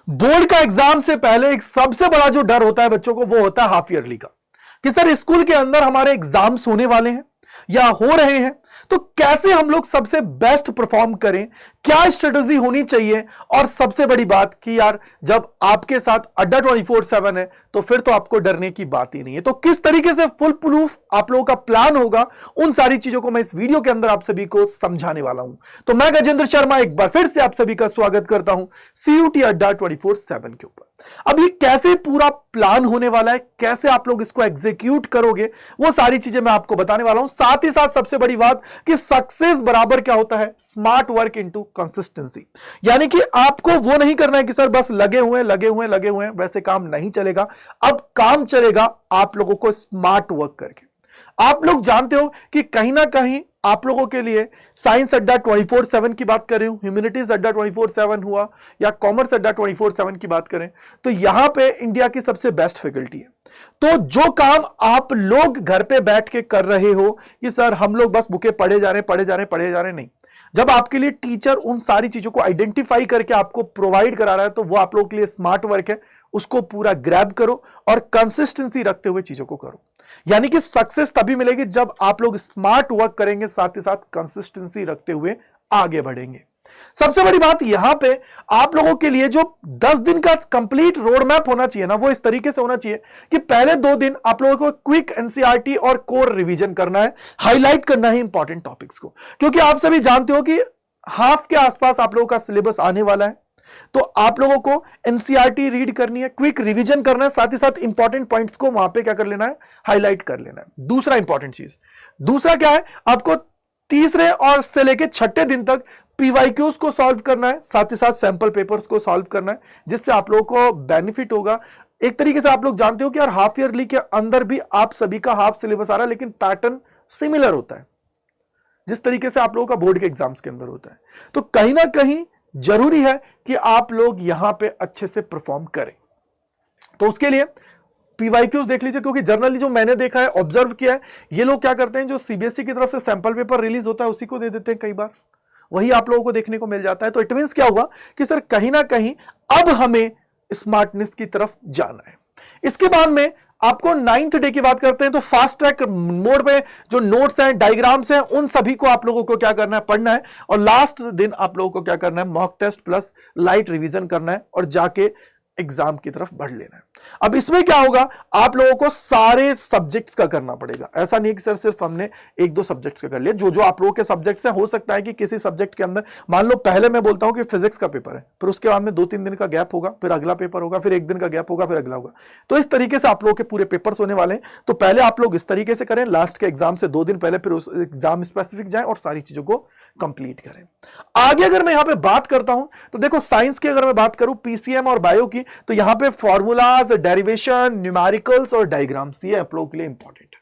Board का exam से पहले एक सबसे बड़ा जो डर होता है बच्चों को, वो होता है हाफ ईयरली का, कि सर स्कूल के अंदर हमारे एग्जाम्स होने वाले हैं या हो रहे हैं, तो कैसे हम लोग सबसे बेस्ट परफॉर्म करें, क्या स्ट्रेटजी होनी चाहिए। और सबसे बड़ी बात कि यार जब आपके साथ अड्डा 24/7 है तो फिर तो आपको डरने की बात ही नहीं है। तो किस तरीके से फुल प्रूफ आप लोगों का प्लान होगा, उन सारी चीजों को मैं इस वीडियो के अंदर आप सभी को समझाने वाला हूं। तो मैं गजेंद्र शर्मा एक बार फिर से आप सभी का स्वागत करता हूं CUET अड्डा 24/7 के ऊपर। अब ये कैसे पूरा प्लान होने वाला है, कैसे आप लोग इसको एग्जीक्यूट करोगे, वो सारी चीजें मैं आपको बताने वाला हूं। साथ ही साथ सबसे बड़ी बात कि सक्सेस बराबर क्या होता है, स्मार्ट वर्क इनटू कंसिस्टेंसी। यानी कि आपको वो नहीं करना है कि सर बस लगे हुए वैसे काम नहीं चलेगा। अब काम चलेगा आप लोगों को स्मार्ट वर्क करके। आप लोग जानते हो कि कहीं ना कहीं आप लोगों के लिए साइंस अड्डा 24/7 की बात करें, ह्यूमैनिटीज अड्डा 24/7 हुआ या कॉमर्स अड्डा 24/7 की बात करें, तो यहां पे इंडिया की सबसे बेस्ट फैकल्टी है। तो जो काम आप लोग घर पे बैठ के कर रहे हो कि सर हम लोग बस बुके पढ़े जा रहे, नहीं। जब आपके लिए टीचर उन सारी चीजों को आइडेंटिफाई करके आपको प्रोवाइड करा रहा है, तो वो आप लोगों के लिए स्मार्ट वर्क है। उसको पूरा ग्रैब करो और कंसिस्टेंसी रखते हुए चीजों को करो। यानी कि सक्सेस तभी मिलेगी जब आप लोग स्मार्ट वर्क करेंगे, साथ ही साथ कंसिस्टेंसी रखते हुए आगे बढ़ेंगे। सबसे बड़ी बात यहां पे आप लोगों के लिए जो 10 दिन का कंप्लीट रोड मैप होना चाहिए ना, वो इस तरीके से होना चाहिए कि पहले 2 दिन आप लोगों को क्विक NCERT और कोर रिवीजन करना है, हाईलाइट करना है इंपॉर्टेंट टॉपिक्स को, क्योंकि आप सभी जानते हो कि हाफ के आसपास आप लोगों का सिलेबस आने वाला है। तो आप लोगों को NCERT रीड करनी है, क्विक रिवीजन करना है, साथ ही साथ इंपॉर्टेंट पॉइंट्स को वहां पे क्या कर लेना है, हाईलाइट कर लेना है। दूसरा इंपॉर्टेंट चीज, दूसरा क्या है, आपको तीसरे और से लेके छठे दिन तक PYQs को सॉल्व करना है, साथ ही साथ सैंपल पेपर्स को सॉल्व करना है, जिससे आप लोगों को बेनिफिट होगा। एक तरीके से आप लोग जानते हो कि यार हाफ ईयरली के अंदर भी आप सभी का हाफ सिलेबस आ रहा है, लेकिन पैटर्न सिमिलर होता है जिस तरीके से आप लोगों का बोर्ड के एग्जाम्स के अंदर होता है। तो कहीं ना कहीं जरूरी है कि आप लोग यहां पे अच्छे से परफॉर्म करें। तो उसके लिए PYQs देख लीजिए, क्योंकि जनरली जो मैंने देखा है, ऑब्जर्व किया है, ये लोग क्या करते हैं, जो CBSE की तरफ से सैंपल पेपर रिलीज होता है उसी को दे देते हैं, कई बार वही आप लोगों को देखने को मिल जाता है। तो इट मींस क्या हुआ कि सर कहीं ना कहीं अब हमें स्मार्टनेस की तरफ जाना है। इसके बाद में आपको 9th डे की बात करते हैं, तो फास्ट ट्रैक मोड पे जो नोट्स हैं, डायग्राम्स हैं, उन सभी को आप लोगों को क्या करना है, पढ़ना है। और लास्ट दिन आप लोगों को क्या करना है, mock test plus light revision करना है और जाके एग्जाम की तरफ बढ़ लेना है। अब इसमें क्या होगा, आप लोगों को सारे सब्जेक्ट्स का करना पड़ेगा। ऐसा नहीं कि सर सिर्फ हमने 1-2 सब्जेक्ट्स का कर लिया। जो जो आप लोगों के सब्जेक्ट्स हैं, हो सकता है कि किसी सब्जेक्ट के अंदर, मान लो पहले मैं बोलता हूं कि फिजिक्स का पेपर है, फिर उसके बाद में 2-3 दिन का गैप होगा, फिर अगला पेपर होगा, फिर 1 दिन का गैप होगा, फिर अगला होगा। तो इस तरीके से आप लोगों के पूरे पेपर्स होने वाले हैं। तो पहले आप लोग इस तरीके से करें, लास्ट के एग्जाम से 2 दिन पहले फिर उस एग्जाम स्पेसिफिक जाए और सारी चीजों को कंप्लीट करें। आगे अगर मैं यहां पे बात करता हूं, तो देखो साइंस की अगर मैं बात करूं, PCM और बायो की, तो यहां पे फॉर्मूलाज, डेरिवेशन, न्यूमेरिकल्स और डायग्राम्स, ये आप लोगों के लिए इंपॉर्टेंट है।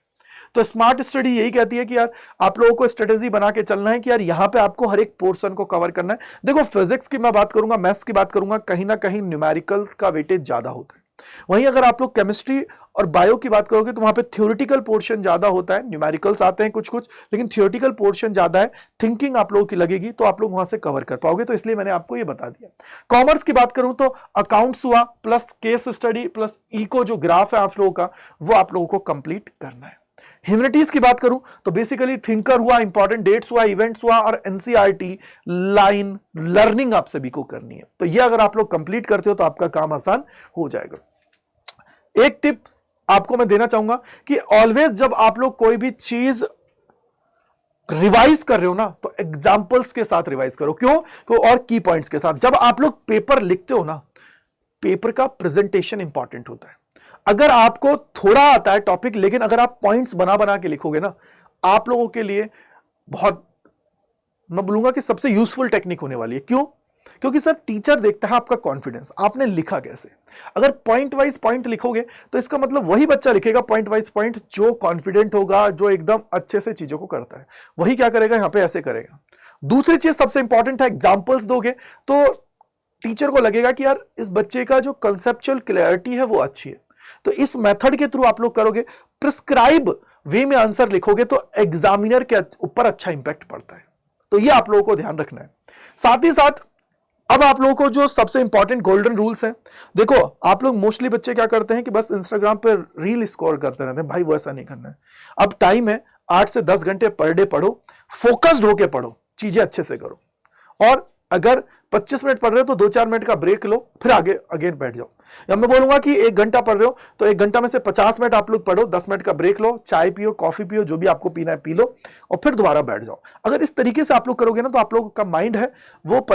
तो स्मार्ट स्टडी यही कहती है कि यार आप लोगों को स्ट्रेटेजी बना के चलना है कि यार यहां पे आपको हर एक पोर्शन को कवर करना है। देखो फिजिक्स की मैं बात करूंगा, मैथ्स की बात करूंगा, कहीं ना कहीं न्यूमेरिकल्स का वेटेज ज्यादा होता है। वहीं अगर आप लोग केमिस्ट्री और बायो की बात करोगे तो वहां पे थ्योरेटिकल पोर्शन ज्यादा होता है, न्यूमेरिकल्स आते हैं कुछ कुछ, लेकिन थ्योरेटिकल पोर्शन ज्यादा है। थिंकिंग आप लोगों की लगेगी तो आप लोग वहां से कवर कर पाओगे, तो इसलिए मैंने आपको ये बता दिया। कॉमर्स की बात करूं तो अकाउंट्स हुआ plus case study plus eco जो ग्राफ है आप लोगों का, वो आप लोगों को कंप्लीट करना है। ह्यूमैनिटीज की बात करूं तो बेसिकली थिंकर हुआ, इंपॉर्टेंट डेट्स हुआ, इवेंट्स हुआ और NCERT लाइन लर्निंग आप सभी को करनी है। तो ये अगर आप लोग कंप्लीट करते हो तो आपका काम आसान हो जाएगा। एक टिप आपको मैं देना चाहूंगा कि ऑलवेज जब आप लोग कोई भी चीज रिवाइज कर रहे हो ना, तो एग्जांपल्स के साथ रिवाइज करो। क्यों? और की पॉइंट्स के साथ। जब आप लोग पेपर लिखते हो ना, पेपर का प्रेजेंटेशन इंपॉर्टेंट होता है। अगर आपको थोड़ा आता है टॉपिक, लेकिन अगर आप पॉइंट्स बना बना के लिखोगे ना, आप लोगों के लिए बहुत, मैं बोलूंगा कि सबसे यूजफुल टेक्निक होने वाली है। क्यों? क्योंकि सर टीचर देखता है आपका कॉन्फिडेंस, आपने लिखा कैसे। अगर पॉइंट वाइज पॉइंट लिखोगे तो इसका मतलब वही बच्चा लिखेगा पॉइंट वाइज पॉइंट जो कॉन्फिडेंट होगा, जो एकदम अच्छे से चीजों को करता है, वही क्या करेगा, यहां पे ऐसे करेगा। दूसरी चीज सबसे इंपॉर्टेंट है, एग्जाम्पल्स दोगे तो टीचर को लगेगा कि यार इस बच्चे का जो कंसेप्चुअल क्लैरिटी है वो अच्छी है। तो इस मेथड के थ्रू आप लोग करोगे, प्रिस्क्राइब वे में आंसर लिखोगे तो एग्जामिनर के ऊपर अच्छा इंपैक्ट पड़ता है। तो ये आप लोगों को ध्यान रखना है। साथ ही साथ अब आप लोगों को जो सबसे इंपॉर्टेंट गोल्डन रूल्स हैं, देखो आप लोग मोस्टली बच्चे क्या करते हैं कि बस इंस्टाग्राम पर रील स्क्रॉल करते रहते हैं। भाई वो ऐसा नहीं करना है। अब टाइम है 8 से 10 घंटे पर डे पढ़ो, फोकस्ड होके पढ़ो, चीजें अच्छे से करो। और अगर 25 मिनट पढ़ रहे हो तो 2-4 मिनट का ब्रेक लो, फिर आगे अगेन बैठ जाओ। या मैं बोलूंगा कि 1 घंटा पढ़ रहे हो तो 1 घंटा में से 50 मिनट आप लोग पढ़ो, 10 मिनट का ब्रेक लो, चाय पियो, कॉफी पियो, जो भी आपको पीना है पी लो, और फिर दोबारा बैठ जाओ। अगर इस तरीके से आप लोग करोगे ना तो आप लोगों का माइंड है वो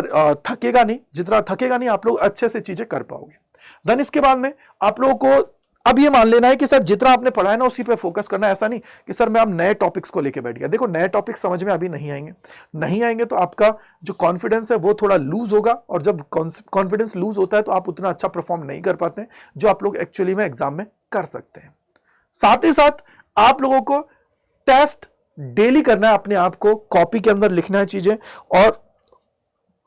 थकेगा नहीं, जितना थकेगा नहीं आप लोग अच्छे से चीजें कर पाओगे। देन इसके बाद में आप लोगों को अब ये मान लेना है कि सर जितना आपने पढ़ा है ना उसी पे फोकस करना है। ऐसा नहीं कि सर मैं अब नए टॉपिक्स को लेके बैठ गया। देखो नए टॉपिक्स समझ में अभी नहीं आएंगे तो आपका जो कॉन्फिडेंस है वो थोड़ा लूज होगा, और जब कॉन्फिडेंस लूज होता है तो आप उतना अच्छा परफॉर्म नहीं कर पाते हैं जो आप लोग एक्चुअली में एग्जाम में कर सकते हैं। साथ ही साथ आप लोगों को टेस्ट डेली करना है, अपने आप को कॉपी के अंदर लिखना है चीजें, और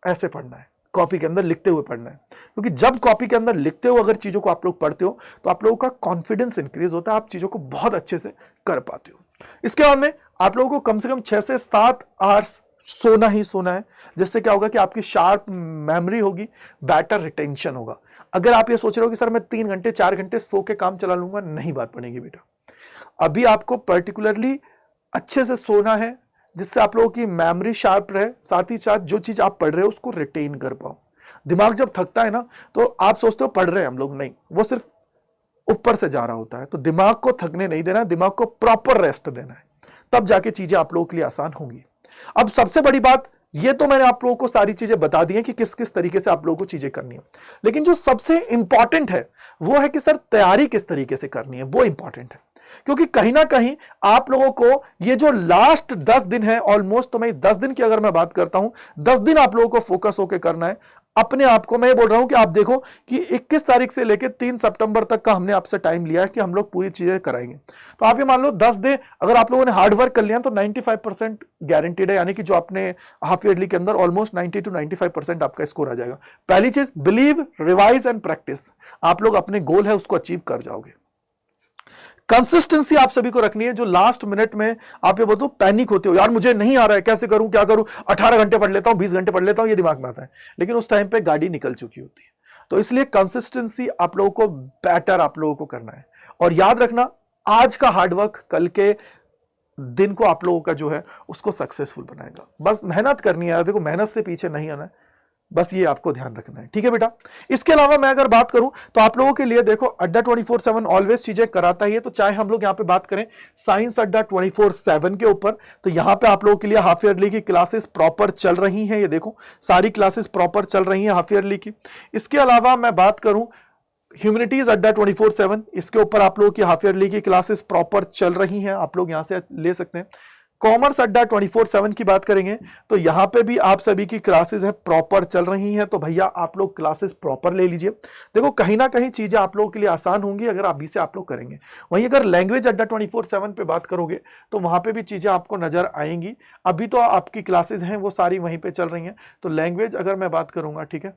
ऐसे पढ़ना है, कॉपी के अंदर लिखते हुए पढ़ना है। क्योंकि जब कॉपी के अंदर लिखते हो अगर चीजों को आप लोग पढ़ते हो तो आप लोगों का कॉन्फिडेंस इंक्रीज होता है, आप चीजों को बहुत अच्छे से कर पाते हो। इसके बाद में आप लोगों को कम से कम 6 से 7 आवर्स सोना ही सोना है, जिससे क्या होगा कि आपकी शार्प मेमोरी होगी, बेटर रिटेंशन होगा। अगर आप ये सोच रहे हो कि सर मैं 3 घंटे 4 घंटे सो के काम चला लूंगा, नहीं बात बनेगी बेटा। अभी आपको पर्टिकुलरली अच्छे से सोना है जिससे आप लोगों की मेमोरी शार्प रहे, साथ ही साथ जो चीज आप पढ़ रहे हो उसको रिटेन कर पाओ। दिमाग जब थकता है ना तो आप सोचते हो पढ़ रहे हैं हम लोग, नहीं, वो सिर्फ ऊपर से जा रहा होता है। तो दिमाग को थकने नहीं देना, दिमाग को प्रॉपर रेस्ट देना है, तब जाके चीजें आप लोगों के लिए आसान होंगी। अब सबसे बड़ी बात, ये तो मैंने आप लोगों को सारी चीजें बता दी हैं कि किस किस तरीके से आप लोगों को चीजें करनी है, लेकिन जो सबसे इंपॉर्टेंट है वो है कि सर तैयारी किस तरीके से करनी है, वो इंपॉर्टेंट है। क्योंकि कहीं ना कहीं आप लोगों को ये जो लास्ट 10 दिन है ऑलमोस्ट, तो मैं 10 दिन की अगर मैं बात करता हूं, 10 दिन आप लोगों को फोकस होकर करना है अपने आप को। मैं ये बोल रहा हूं कि आप देखो कि 21 तारीख से लेकर 3 सितंबर तक का हमने आपसे टाइम लिया है कि हम लोग पूरी चीजें कराएंगे। तो आप ये मान लो 10 दिन अगर आप लोगों ने हार्ड वर्क कर लिया तो 95% गारंटीड है, यानी कि जो आपने हाफ ईयरली के अंदर ऑलमोस्ट 90 to 95% आपका स्कोर आ जाएगा। पहली चीज, बिलीव, रिवाइज एंड प्रैक्टिस। आप लोग अपने गोल है उसको अचीव कर जाओगे। कंसिस्टेंसी आप सभी को रखनी है। जो लास्ट मिनट में आप ये बोलते हो पैनिक होते हो, यार मुझे नहीं आ रहा है, कैसे करूं, क्या करूं, 18 घंटे पढ़ लेता हूं, 20 घंटे पढ़ लेता हूं, ये दिमाग में आता है, लेकिन उस टाइम पे गाड़ी निकल चुकी होती है। तो इसलिए कंसिस्टेंसी आप लोगों को बेटर आप लोगों को करना है। और याद रखना, आज का हार्डवर्क कल के दिन को आप लोगों का जो है उसको सक्सेसफुल बनाएगा। बस मेहनत करनी है, देखो मेहनत से पीछे नहीं आना है, बस ये आपको ध्यान रखना है, ठीक है बेटा। इसके अलावा मैं अगर बात करूं तो आप लोगों के लिए देखो अड्डा 24/7 ऑलवेज चीजें कराता ही है। तो चाहे हम लोग यहां पे बात करें साइंस अड्डा 24/7 के ऊपर, तो यहां पे आप लोगों के लिए हाफ ईयरली की क्लासेस प्रॉपर चल रही हैं। ये देखो सारी क्लासेस प्रॉपर चल रही हैं हाफ ईयरली की। इसके अलावा मैं बात करूं ह्यूमैनिटीज अड्डा 24/7, इसके ऊपर आप लोगों की हाफ ईयरली की क्लासेस प्रॉपर चल रही हैं, आप लोग यहां से ले सकते हैं। कॉमर्स अड्डा 24/7 की बात करेंगे तो यहां पे भी आप सभी की क्लासेस है प्रॉपर चल रही हैं। तो भैया आप लोग क्लासेस प्रॉपर ले लीजिए। देखो कहीं ना कहीं चीजें आप लोगों के लिए आसान होंगी अगर अभी से आप लोग करेंगे। वहीं अगर लैंग्वेज अड्डा 24/7 पे बात करोगे तो वहां पे भी चीजें आपको नजर आएंगी। अभी तो आपकी क्लासेस हैं वो सारी वहीं पे चल रही हैं। तो लैंग्वेज अगर मैं बात करूंगा, ठीक है,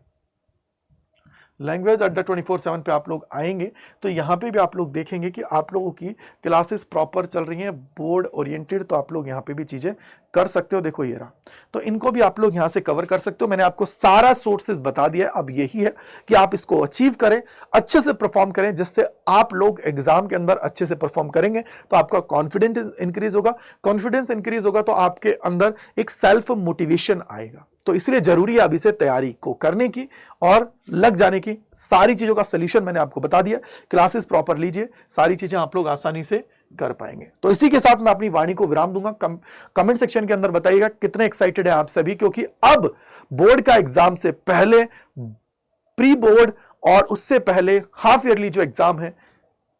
लैंग्वेज अड्डा 24/7 पे आप लोग आएंगे तो यहाँ पे भी आप लोग देखेंगे कि आप लोगों की क्लासेस प्रॉपर चल रही हैं, बोर्ड ओरिएंटेड। तो आप लोग यहाँ पे भी चीजें कर सकते हो। देखो ये रहा, तो इनको भी आप लोग यहाँ से कवर कर सकते हो। मैंने आपको सारा सोर्सेज बता दिया है। अब यही है कि आप इसको अचीव करें, अच्छे से परफॉर्म करें, जिससे आप लोग एग्जाम के अंदर अच्छे से परफॉर्म करेंगे तो आपका कॉन्फिडेंस इंक्रीज होगा। कॉन्फिडेंस इंक्रीज होगा तो आपके अंदर एक सेल्फ मोटिवेशन आएगा। तो इसलिए जरूरी है अभी से तैयारी को करने की और लग जाने की। सारी चीजों का सोल्यूशन मैंने आपको बता दिया। क्लासेस प्रॉपर लीजिए, सारी चीजें आप लोग आसानी से कर पाएंगे। तो इसी के साथ मैं अपनी वाणी को विराम दूंगा। कमेंट सेक्शन के अंदर बताइएगा कितने एक्साइटेड हैं आप सभी, क्योंकि अब बोर्ड का एग्जाम से पहले प्री बोर्ड और उससे पहले हाफ ईयरली जो एग्जाम है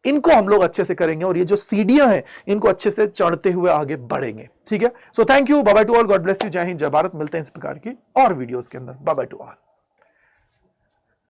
इनको हम लोग अच्छे से करेंगे और ये जो सीढ़ियां हैं इनको अच्छे से चढ़ते हुए आगे बढ़ेंगे। ठीक है, so thank you, bye bye to all, God bless you, जय हिंद, जय भारत। मिलते हैं इस प्रकार की और वीडियोस के अंदर। Bye bye to all.